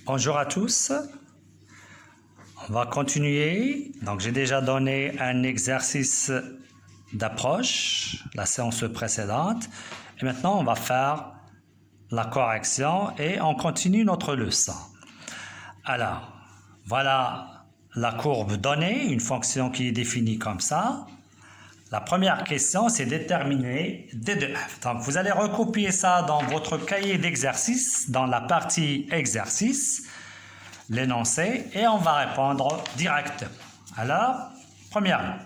Bonjour à tous. On va continuer. Donc, j'ai déjà donné un exercice d'approche, la séance précédente. Et maintenant, on va faire la correction et on continue notre leçon. Alors, voilà la courbe donnée, une fonction qui est définie comme ça. La première question, c'est déterminer D de f. Donc, vous allez recopier ça dans votre cahier d'exercice, dans la partie exercice, l'énoncé, et on va répondre directement. Alors, premièrement,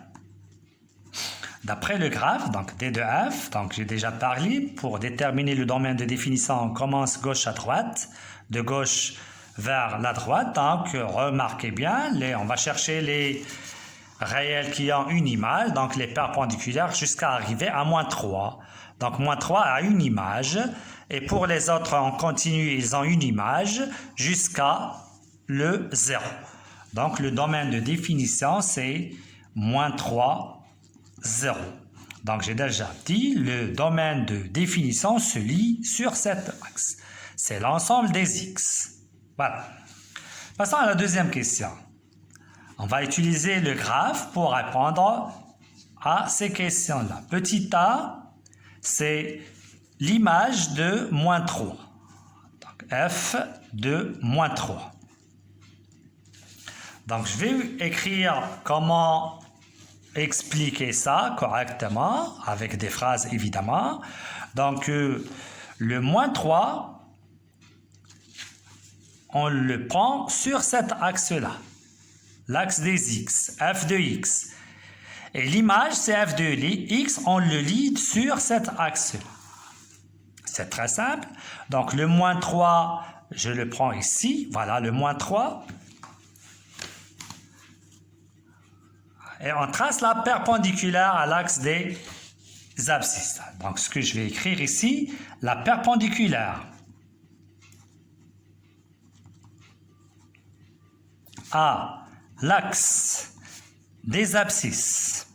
d'après le graphe, donc D de f, donc j'ai déjà parlé, pour déterminer le domaine de définition, on commence gauche à droite, de gauche vers la droite. Donc, remarquez bien, on va chercher les réels qui ont une image, donc les perpendiculaires, jusqu'à arriver à moins 3. Donc, moins 3 a une image, et pour les autres, on continue, ils ont une image, jusqu'à le 0. Donc, le domaine de définition, c'est moins 3, 0. Donc, j'ai déjà dit, le domaine de définition se lit sur cet axe. C'est l'ensemble des x. Voilà. Passons à la deuxième question. On va utiliser le graphe pour répondre à ces questions-là. Petit a, c'est l'image de moins 3. Donc, f de moins 3. Donc, je vais écrire comment expliquer ça correctement, avec des phrases évidemment. Donc, le moins 3, on le prend sur cet axe-là. L'axe des x, f de x. Et l'image, c'est f de x, on le lit sur cet axe-là. C'est très simple. Donc, le moins 3, je le prends ici. Voilà, le moins 3. Et on trace la perpendiculaire à l'axe des abscisses. Donc, ce que je vais écrire ici, la perpendiculaire à l'axe des abscisses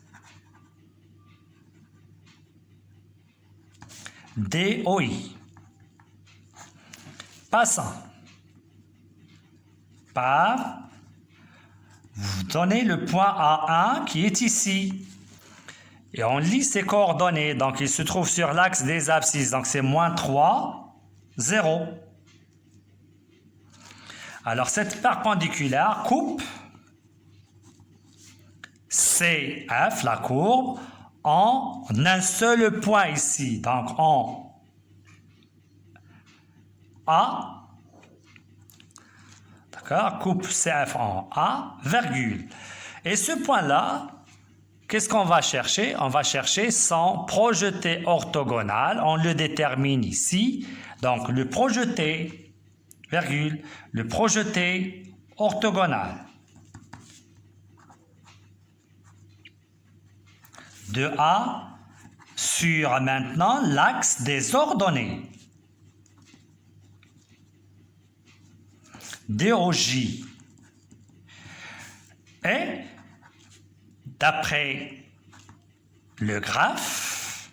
DOI, passant par, vous donnez le point A1 qui est ici. Et on lit ses coordonnées. Donc, il se trouve sur l'axe des abscisses. Donc, c'est moins 3, 0. Alors, cette perpendiculaire coupe CF, la courbe, en un seul point ici. Donc, en A, d'accord, coupe CF en A, virgule. Et ce point-là, qu'est-ce qu'on va chercher? On va chercher son projeté orthogonal. On le détermine ici. Donc, le projeté, virgule, le projeté orthogonal de A sur maintenant l'axe des ordonnées DOJ. Et d'après le graphe,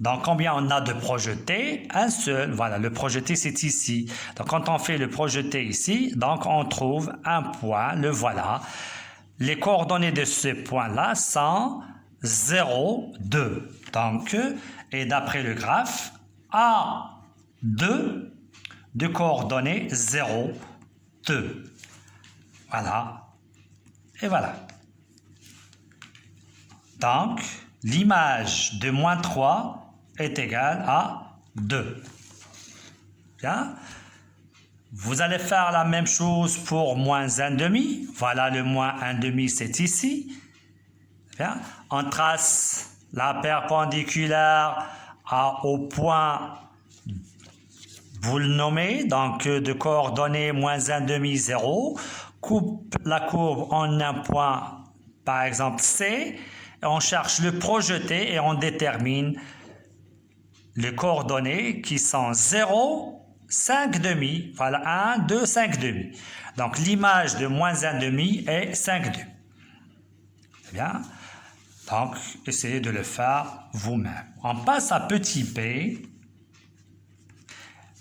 donc combien on a de projetés? Un seul. Voilà, le projeté c'est ici. Donc quand on fait le projeté ici, donc on trouve un point, le voilà. Les coordonnées de ce point-là sont 0, 2. Donc, et d'après le graphe, A2 de coordonnées 0, 2. Voilà. Et voilà. Donc, l'image de moins 3 est égale à 2. Bien. Vous allez faire la même chose pour moins 1,5. Voilà, le moins 1,5, c'est ici. Bien. On trace la perpendiculaire au point, vous le nommez, donc de coordonnées moins 1,5, 0. Coupe la courbe en un point, par exemple C. Et on cherche le projeté et on détermine les coordonnées qui sont 0, 5,5, voilà, 1, 2, 5,5. Donc, l'image de moins 1,5 est 5,2. C'est bien. Donc, essayez de le faire vous-même. On passe à petit p.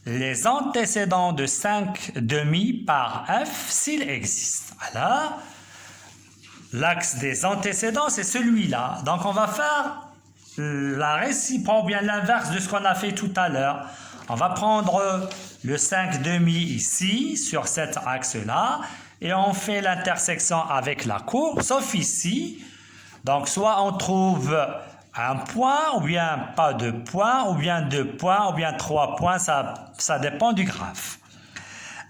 les antécédents de 5 demi par f s'il existe. Alors, l'axe des antécédents, c'est celui-là. Donc, on va faire la réciproque, ou bien l'inverse de ce qu'on a fait tout à l'heure. On va prendre le 5 demi ici, sur cet axe-là, et on fait l'intersection avec la courbe, sauf ici. Donc, soit on trouve un point, ou bien pas de point, ou bien 2 points, ou bien 3 points, ça dépend du graphe.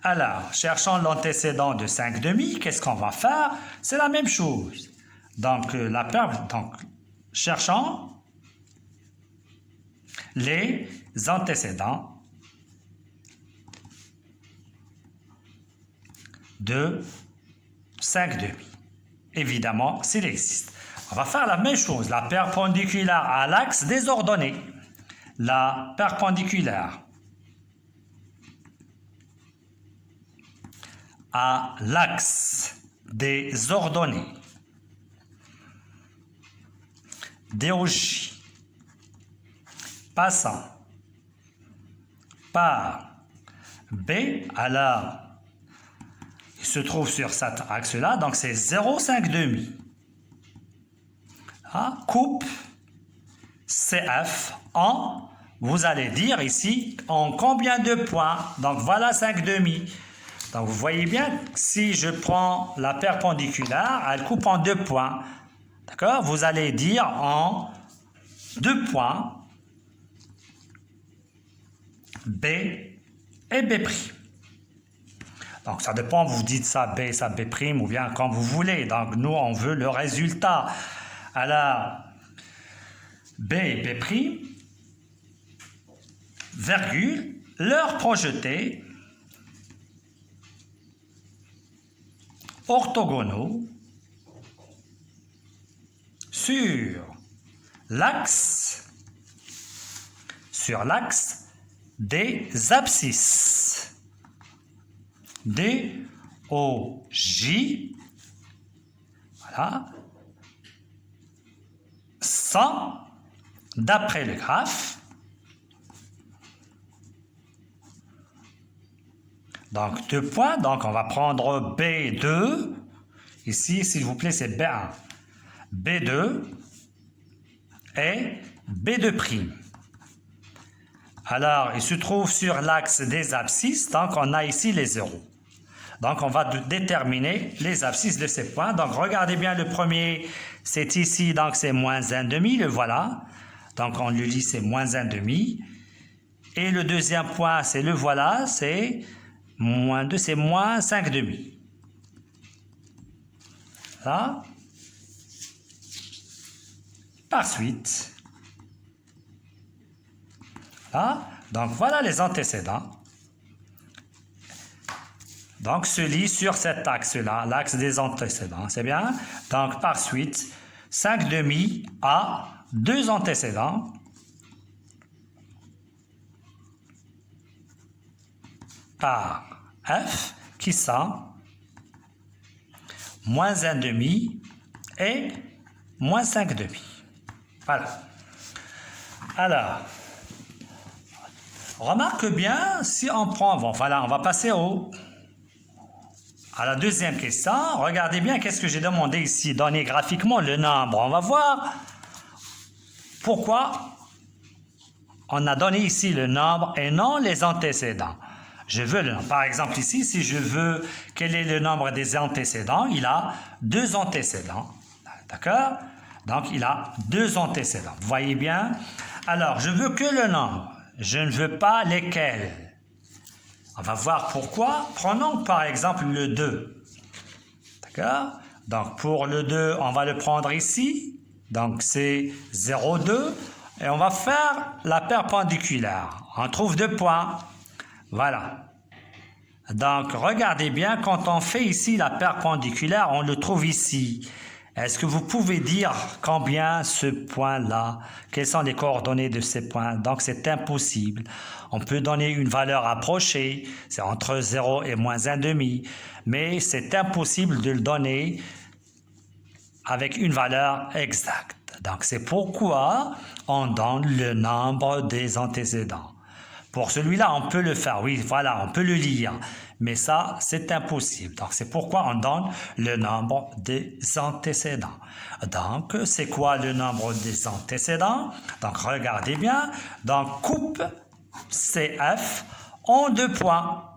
Alors, cherchons l'antécédent de 5 demi, qu'est-ce qu'on va faire? C'est la même chose. Donc, cherchons les antécédents de 5 demi. Évidemment, s'il existe. On va faire la même chose, la perpendiculaire à l'axe des ordonnées. La perpendiculaire à l'axe des ordonnées DOJ passant par B, alors il se trouve sur cet axe-là, donc c'est 0,5 demi. Coupe CF en, vous allez dire ici, en combien de points? Donc voilà 5 demi. Donc vous voyez bien, si je prends la perpendiculaire, elle coupe en 2 points. D'accord? Vous allez dire en 2 points B et B'. Donc ça dépend, vous dites ça B, ça B', ou bien comme vous voulez. Donc nous, on veut le résultat. Alors, B et B', virgule, leur projetés orthogonaux sur l'axe des abscisses DOJ, voilà, sans, d'après le graphe, donc 2 points, donc on va prendre B2, ici s'il vous plaît c'est B1, B2 et B2'. Alors, il se trouve sur l'axe des abscisses, donc on a ici les zéros. Donc, on va déterminer les abscisses de ces points. Donc, regardez bien le premier, c'est ici, donc c'est moins 1,5, le voilà. Donc, on le lit, c'est moins 1,5. Et le deuxième point, c'est le voilà, c'est moins 2, c'est moins 5,5. Là. Par suite, là, donc voilà les antécédents. Donc, se lit sur cet axe-là, l'axe des antécédents, c'est bien? Donc, par suite, 5 demi a 2 antécédents par F qui sont moins 1,5 et moins 5 demi. Voilà. Alors, remarque bien, si on prend, bon, voilà, on va passer à la deuxième question. Regardez bien qu'est-ce que j'ai demandé ici, donner graphiquement le nombre. On va voir pourquoi on a donné ici le nombre et non les antécédents. Je veux le nombre. Par exemple ici, si je veux quel est le nombre des antécédents, il a 2 antécédents. D'accord? Donc, il a 2 antécédents. Vous voyez bien? Alors, je veux que le nombre. Je ne veux pas lesquels. On va voir pourquoi. Prenons par exemple le 2. D'accord? Donc, pour le 2, on va le prendre ici. Donc, c'est 0,2. Et on va faire la perpendiculaire. On trouve 2 points. Voilà. Donc, regardez bien, quand on fait ici la perpendiculaire, on le trouve ici. Est-ce que vous pouvez dire combien ce point-là, quelles sont les coordonnées de ces points? Donc, c'est impossible. On peut donner une valeur approchée, c'est entre 0 et moins 1,5, mais c'est impossible de le donner avec une valeur exacte. Donc, c'est pourquoi on donne le nombre des antécédents. Pour celui-là, on peut le faire, oui, voilà, on peut le lire. Mais ça, c'est impossible. Donc, c'est pourquoi on donne le nombre des antécédents. Donc, c'est quoi le nombre des antécédents? Donc, regardez bien. Donc, coupe CF en 2 points.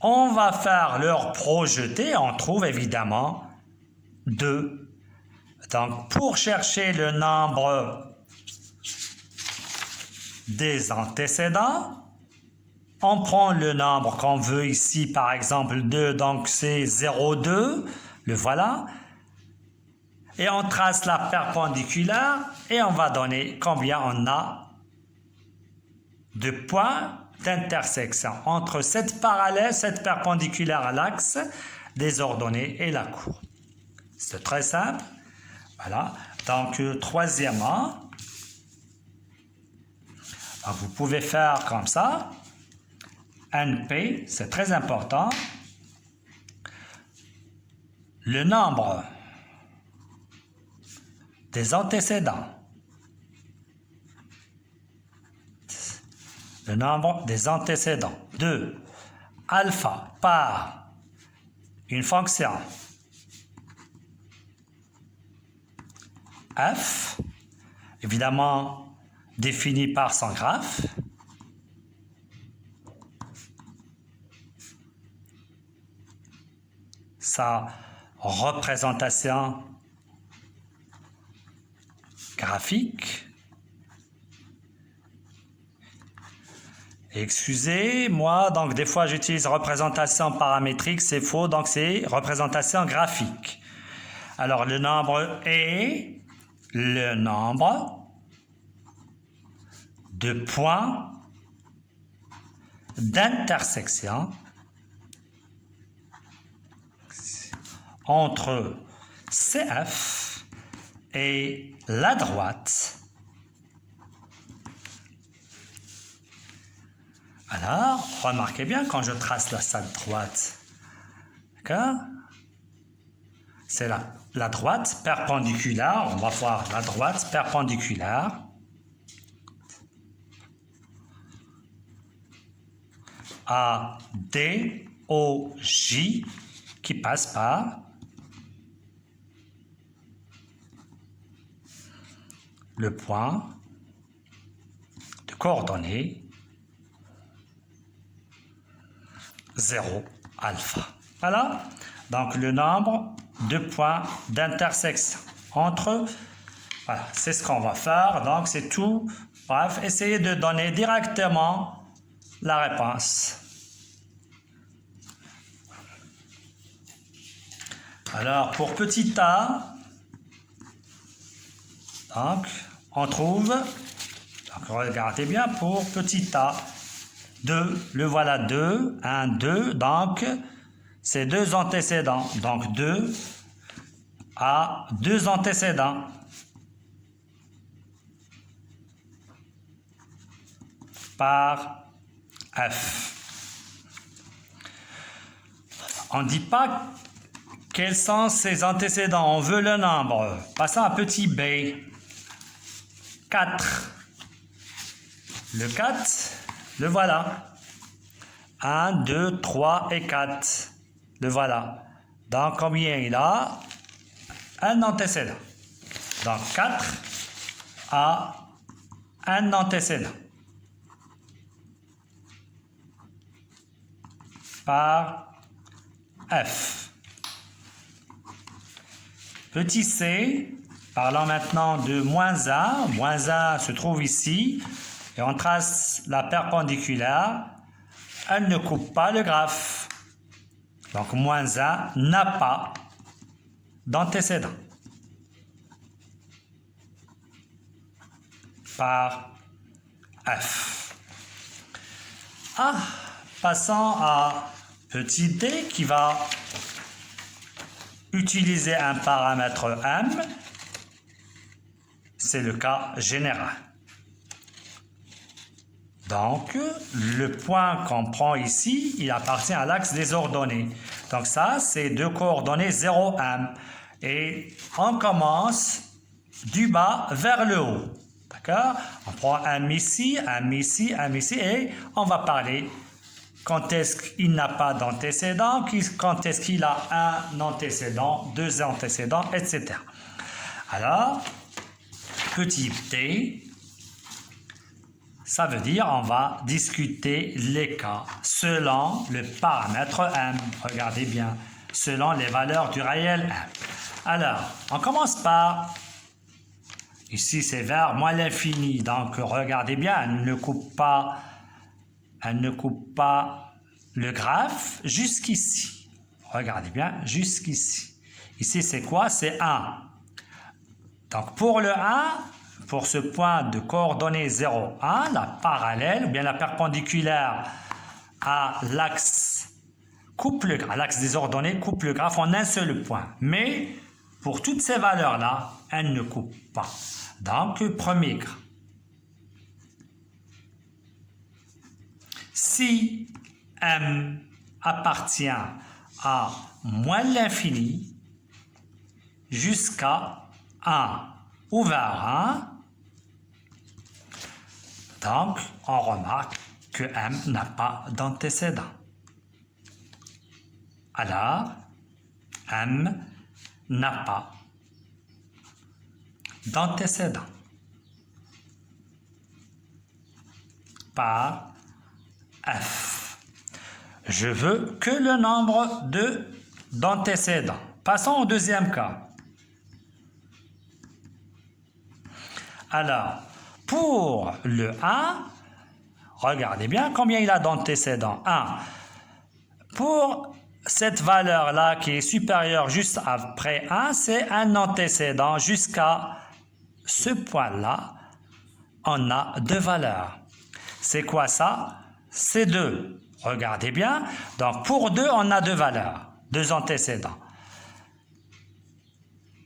On va faire leur projeté. On trouve évidemment 2. Donc, pour chercher le nombre des antécédents, on prend le nombre qu'on veut ici, par exemple 2, donc c'est 0,2, le voilà. Et on trace la perpendiculaire et on va donner combien on a de points d'intersection entre cette parallèle, cette perpendiculaire à l'axe des ordonnées et la courbe. C'est très simple. Voilà. Donc, troisièmement, vous pouvez faire comme ça. NP, c'est très important. Le nombre des antécédents. Le nombre des antécédents de alpha par une fonction f, évidemment définie par son graphe, sa représentation graphique. Excusez-moi, donc des fois j'utilise représentation paramétrique, c'est faux, donc c'est représentation graphique. Alors le nombre est le nombre de points d'intersection entre CF et la droite. Alors, remarquez bien quand je trace cette droite, d'accord? C'est la droite perpendiculaire, on va voir la droite perpendiculaire à DOJ qui passe par le point de coordonnées 0 alpha. Voilà, donc le nombre de points d'intersection entre, voilà, c'est ce qu'on va faire, donc c'est tout. Bref, essayez de donner directement la réponse. Alors, pour petit a, donc, on trouve, donc regardez bien, pour petit a, 2, le voilà 2, 1, 2, donc c'est 2 antécédents, donc 2 à 2 antécédents. Par F. On ne dit pas quels sont ces antécédents, on veut le nombre. Passons à petit b. 4. Le 4, le voilà. 1, 2, 3 et 4. Le voilà. Donc, combien il a? Un antécédent. Donc, 4 a un antécédent. Par F. Petit c, parlons maintenant de moins 1. Moins 1 se trouve ici. Et on trace la perpendiculaire. Elle ne coupe pas le graphe. Donc, moins 1 n'a pas d'antécédent. Par F. Passons à petit d qui va utiliser un paramètre m. C'est le cas général. Donc, le point qu'on prend ici, il appartient à l'axe des ordonnées. Donc ça, c'est 2 coordonnées 0, 1. Et on commence du bas vers le haut. D'accord? On prend M ici, M ici, M ici, et on va parler quand est-ce qu'il n'a pas d'antécédent, quand est-ce qu'il a un antécédent, deux antécédents, etc. Alors, petit t, ça veut dire on va discuter les cas selon le paramètre M. Regardez bien, selon les valeurs du réel M. Alors, on commence par, ici c'est vers moins l'infini, donc regardez bien, elle ne coupe pas le graphe jusqu'ici. Regardez bien, jusqu'ici. Ici c'est quoi? C'est 1. Donc pour le 1, pour ce point de coordonnées 0, 1, la parallèle ou bien la perpendiculaire à l'axe l'axe des ordonnées coupe le graphe en un seul point. Mais pour toutes ces valeurs-là, elle ne coupe pas. Donc, premier cas. Si M appartient à moins l'infini jusqu'à 1 ou vers 1, donc on remarque que M n'a pas d'antécédent. Alors, M n'a pas d'antécédent par F. Je veux que le nombre d'antécédents. Passons au deuxième cas. Alors, pour le 1, regardez bien combien il a d'antécédents. 1. Pour cette valeur-là qui est supérieure juste après 1, c'est un antécédent. Jusqu'à ce point-là, on a deux valeurs. C'est quoi ça? C'est 2. Regardez bien. Donc, pour 2, on a deux valeurs, deux antécédents.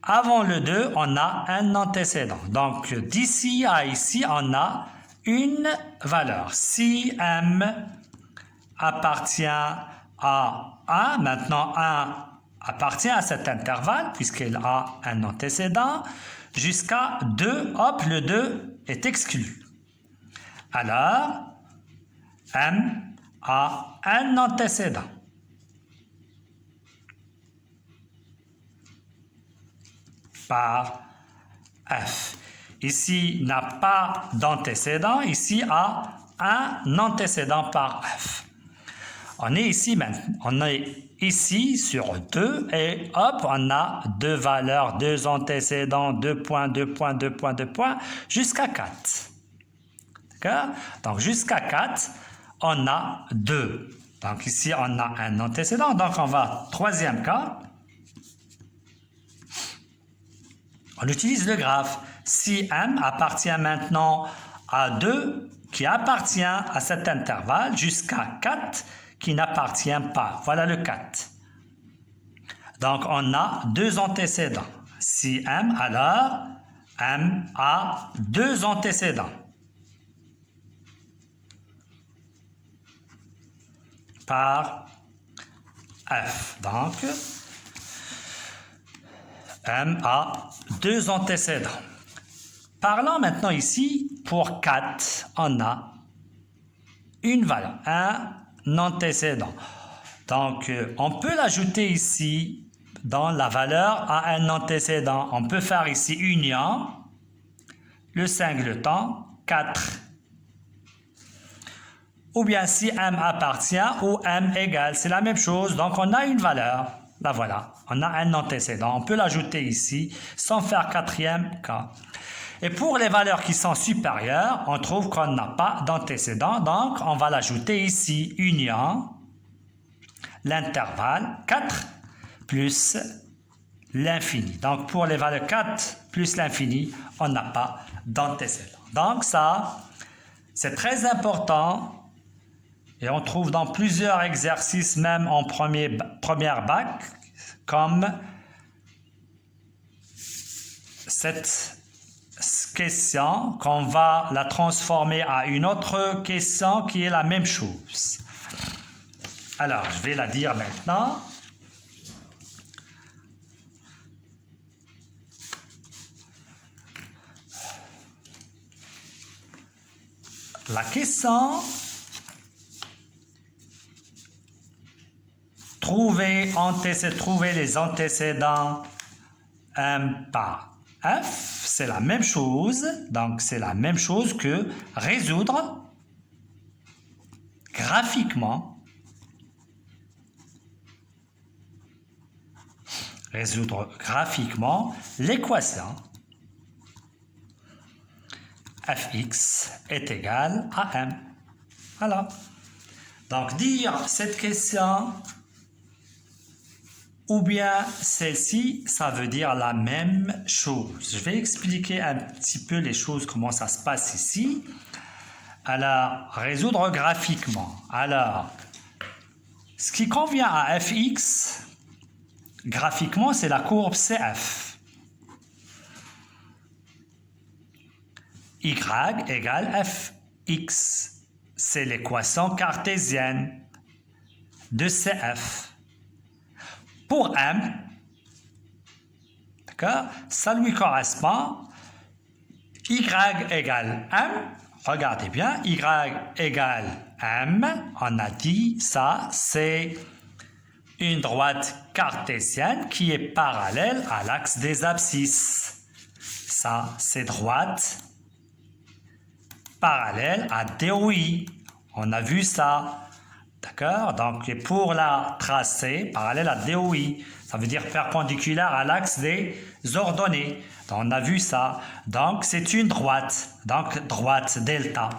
Avant le 2, on a un antécédent. Donc, d'ici à ici, on a une valeur. Si M appartient à 1, maintenant 1 appartient à cet intervalle, puisqu'il a un antécédent, jusqu'à 2, hop, le 2 est exclu. Alors, M a un antécédent. Par F. Ici n'a pas d'antécédent, ici a un antécédent par F. On est ici sur 2 et hop, on a deux valeurs, deux antécédents, 2 points, 2 points, 2 points, 2 points, jusqu'à 4. D'accord? Donc jusqu'à 4, on a 2. Donc ici, on a un antécédent. Donc on va, troisième cas. On utilise le graphe. Si M appartient maintenant à 2, qui appartient à cet intervalle, jusqu'à 4, qui n'appartient pas. Voilà le 4. Donc, on a deux antécédents. Si M, alors, M a deux antécédents. Par F. Donc, M a deux antécédents. Parlons maintenant ici, pour 4, on a une valeur, un antécédent. Donc, on peut l'ajouter ici dans la valeur à un antécédent. On peut faire ici union, le singleton, 4. Ou bien si M appartient ou M égale, c'est la même chose. Donc, on a une valeur. La voilà, on a un antécédent. On peut l'ajouter ici sans faire quatrième cas. Et pour les valeurs qui sont supérieures, on trouve qu'on n'a pas d'antécédent. Donc, on va l'ajouter ici, union, l'intervalle 4 plus l'infini. Donc, pour les valeurs 4 plus l'infini, on n'a pas d'antécédent. Donc, ça, c'est très important. Et on trouve dans plusieurs exercices, même en première bac, comme cette question, qu'on va la transformer à une autre question qui est la même chose. Alors, je vais la dire maintenant. la question, trouver les antécédents M par F, c'est la même chose, donc c'est la même chose que résoudre graphiquement l'équation fx est égal à m. Voilà. Donc dire cette question ou bien celle-ci, ça veut dire la même chose. Je vais expliquer un petit peu les choses, comment ça se passe ici. Alors, résoudre graphiquement. Alors, ce qui convient à fx, graphiquement, c'est la courbe CF. Y égale fx. C'est l'équation cartésienne de CF. Pour M, d'accord, ça lui correspond Y égale M. Regardez bien, Y égale M. On a dit ça, c'est une droite cartésienne qui est parallèle à l'axe des abscisses. Ça, c'est droite parallèle à DOI. On a vu ça. D'accord? Donc, pour la tracer, parallèle à DOI, ça veut dire perpendiculaire à l'axe des ordonnées. Donc, on a vu ça. Donc, c'est une droite. Donc, droite delta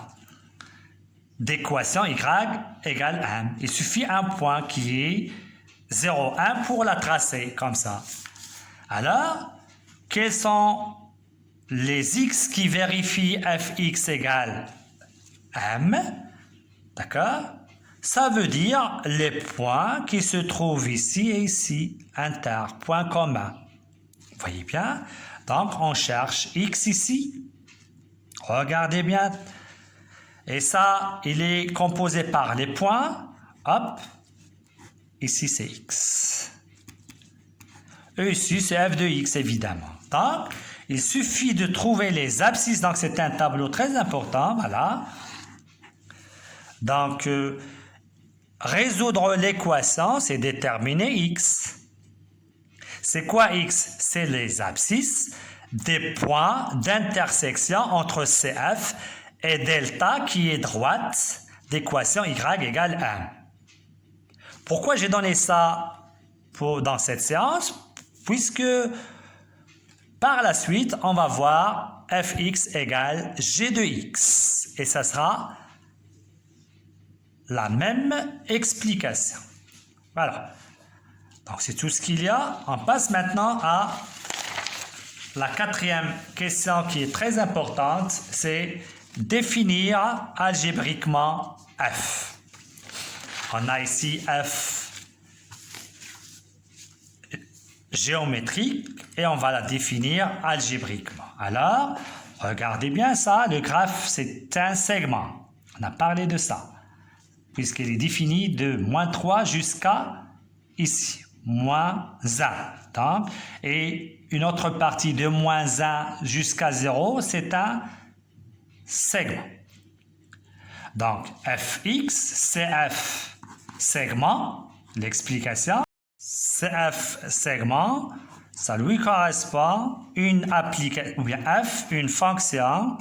d'équation Y égale M. Il suffit un point qui est 0, 1 pour la tracer, comme ça. Alors, quels sont les X qui vérifient fx égale M? D'accord? Ça veut dire les points qui se trouvent ici et ici, points communs. Vous voyez bien? Donc, on cherche X ici. Regardez bien. Et ça, il est composé par les points. Hop. Ici, c'est X. Et ici, c'est f de X, évidemment. Donc, il suffit de trouver les abscisses. Donc, c'est un tableau très important. Voilà. Donc, résoudre l'équation, c'est déterminer X. C'est quoi X? C'est les abscisses des points d'intersection entre CF et delta qui est droite d'équation Y égale 1. Pourquoi j'ai donné ça dans cette séance? Puisque par la suite, on va voir fx égale g de x. Et ça sera la même explication. Voilà. Donc, c'est tout ce qu'il y a. On passe maintenant à la quatrième question qui est très importante. C'est définir algébriquement f. On a ici f géométrique et on va la définir algébriquement. Alors, regardez bien ça. Le graphe, c'est un segment. On a parlé de ça. Puisqu'il est défini de moins 3 jusqu'à ici, moins 1. Donc, et une autre partie de moins 1 jusqu'à 0, c'est un segment. Donc, fx, cf, segment, l'explication, cf, segment, ça lui correspond une application, ou bien f, une fonction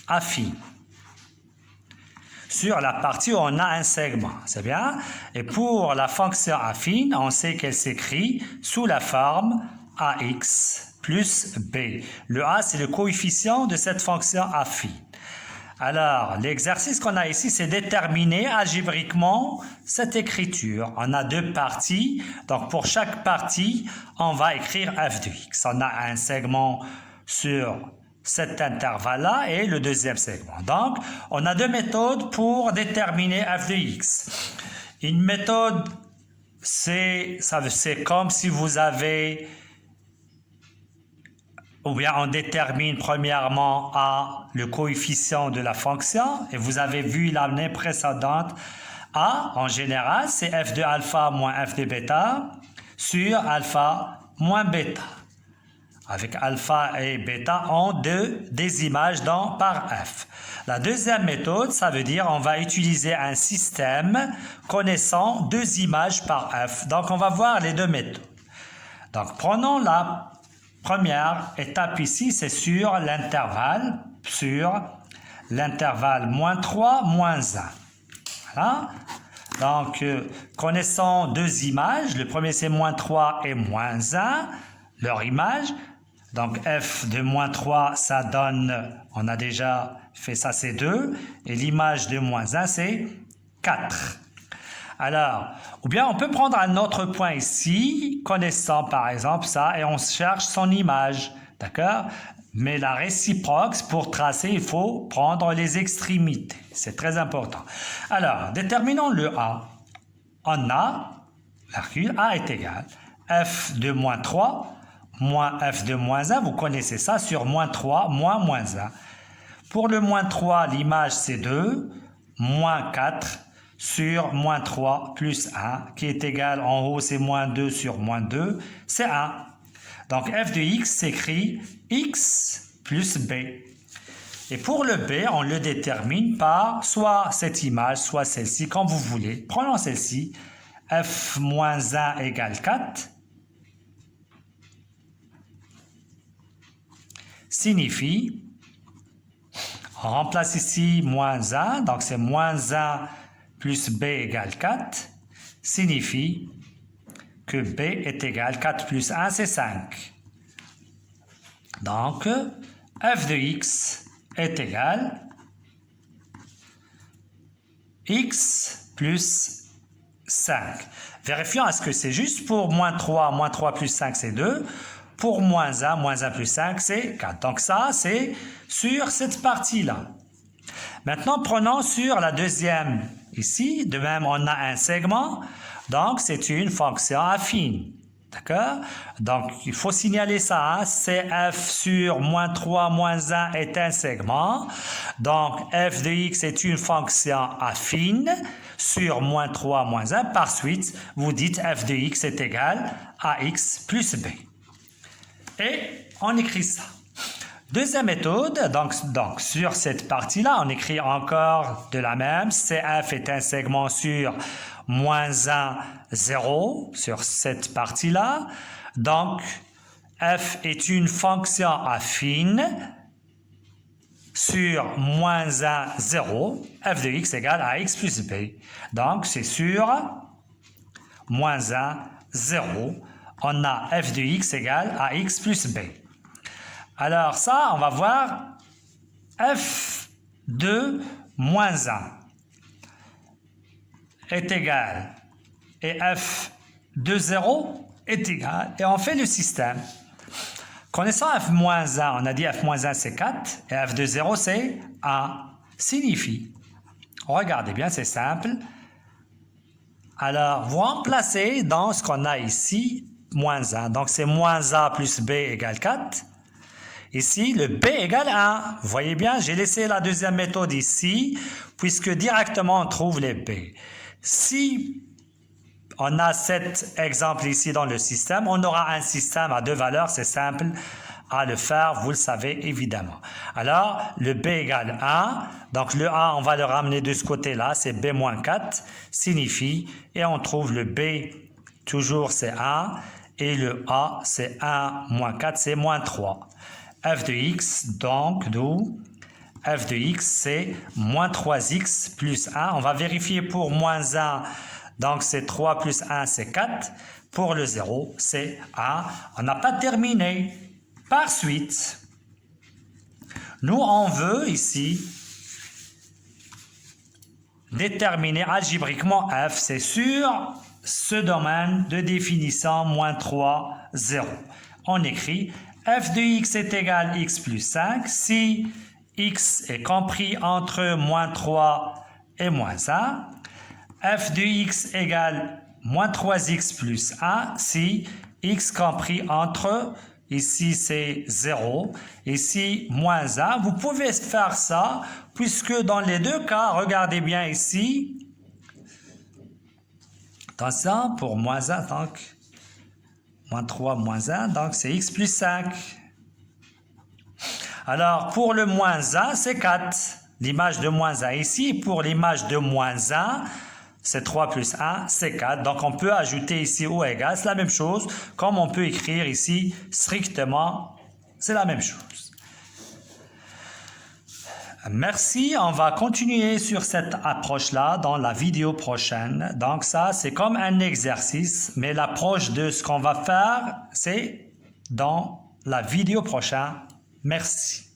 affine. Sur la partie où on a un segment, c'est bien. Et pour la fonction affine, on sait qu'elle s'écrit sous la forme ax plus b. Le a, c'est le coefficient de cette fonction affine. Alors, l'exercice qu'on a ici, c'est déterminer algébriquement cette écriture. On a deux parties, donc pour chaque partie, on va écrire f de x. On a un segment sur cet intervalle-là et le deuxième segment. Donc, on a deux méthodes pour déterminer f de x. Une méthode, c'est comme si vous avez, ou bien on détermine premièrement a, le coefficient de la fonction, et vous avez vu l'année précédente, a, en général, c'est f de alpha moins f de bêta sur alpha moins bêta. avec alpha et bêta, ont des images par f. La deuxième méthode, ça veut dire on va utiliser un système connaissant 2 images par f. Donc, on va voir les 2 méthodes. Donc, prenons la première étape ici, c'est sur l'intervalle, moins 3, moins 1. Voilà. Donc, connaissons 2 images. Le premier, c'est moins 3 et moins 1, leur image. Donc, f de moins 3, ça donne, on a déjà fait ça, c'est 2. Et l'image de moins 1, c'est 4. Alors, ou bien on peut prendre un autre point ici, connaissant par exemple ça, et on cherche son image, d'accord? Mais la réciproque, pour tracer, il faut prendre les extrémités. C'est très important. Alors, déterminons le A. On a, virgule, A est égal f de moins 3 moins f de moins 1. Vous connaissez ça sur moins 3 moins 1. Pour le moins 3, l'image c'est 2, moins 4 sur moins 3 plus 1, qui est égal, en haut c'est moins 2 sur moins 2, c'est 1. Donc f de x s'écrit x plus b. Et pour le b, on le détermine par soit cette image, soit celle-ci, quand vous voulez. Prenons celle-ci, f moins 1 égale 4, signifie, on remplace ici moins 1, donc c'est moins 1 plus b égale 4, signifie que b est égal 4 plus 1, c'est 5. Donc, f de x est égal x plus 5. Vérifions est-ce que c'est juste. Pour moins 3 plus 5, c'est 2. Pour moins 1 plus 5, c'est 4. Donc ça, c'est sur cette partie-là. Maintenant, prenons sur la deuxième ici. De même, on a un segment. Donc, c'est une fonction affine. D'accord? Donc, il faut signaler ça. Hein? CF sur moins 3, moins 1 est un segment. Donc, f de x est une fonction affine sur moins 3, moins 1. Par suite, vous dites f de x est égal à x plus b. Et on écrit ça. Deuxième méthode, donc sur cette partie-là, on écrit encore de la même. CF est un segment sur moins 1, 0, sur cette partie-là. Donc, f est une fonction affine sur moins 1, 0. f de x égale à x plus b. Donc, c'est sur moins 1, 0. On a f de x égale à x plus b. Alors ça, on va voir f de moins 1 est égal et f de 0 est égal. Et on fait le système. Connaissant f moins 1, on a dit f moins 1 c'est 4 et f de 0 c'est 1. Signifie, regardez bien, c'est simple. Alors, vous remplacez dans ce qu'on a ici, moins 1. Donc, c'est moins a plus b égale 4. Ici, le b égale 1. Vous voyez bien, j'ai laissé la deuxième méthode ici, puisque directement on trouve les b. Si on a cet exemple ici dans le système, on aura un système à 2 valeurs, c'est simple à le faire, vous le savez évidemment. Alors, le b égale 1, donc le a, on va le ramener de ce côté-là, c'est b moins 4, signifie, et on trouve le b, toujours c'est 1, et le a, c'est 1 moins 4, c'est moins 3. f de x, donc, d'où f de x, c'est moins 3x plus 1. On va vérifier pour moins 1, donc c'est 3 plus 1, c'est 4. Pour le 0, c'est 1. On n'a pas terminé. Par suite, nous, on veut ici déterminer algébriquement f, c'est sur ce domaine de définition moins 3, 0. On écrit f de x est égal à x plus 5 si x est compris entre moins 3 et moins 1. f de x égale moins 3x plus 1 si x compris entre, ici c'est 0, ici moins 1. Vous pouvez faire ça puisque dans les deux cas, regardez bien ici, attention pour moins 1, donc moins 3, moins 1, donc c'est x plus 5. Alors, pour le moins 1, c'est 4. L'image de moins 1 ici. Pour l'image de moins 1, c'est 3 plus 1, c'est 4. Donc, on peut ajouter ici ou égal. C'est la même chose. Comme on peut écrire ici strictement, c'est la même chose. Merci, on va continuer sur cette approche-là dans la vidéo prochaine. Donc ça, c'est comme un exercice, mais l'approche de ce qu'on va faire, c'est dans la vidéo prochaine. Merci.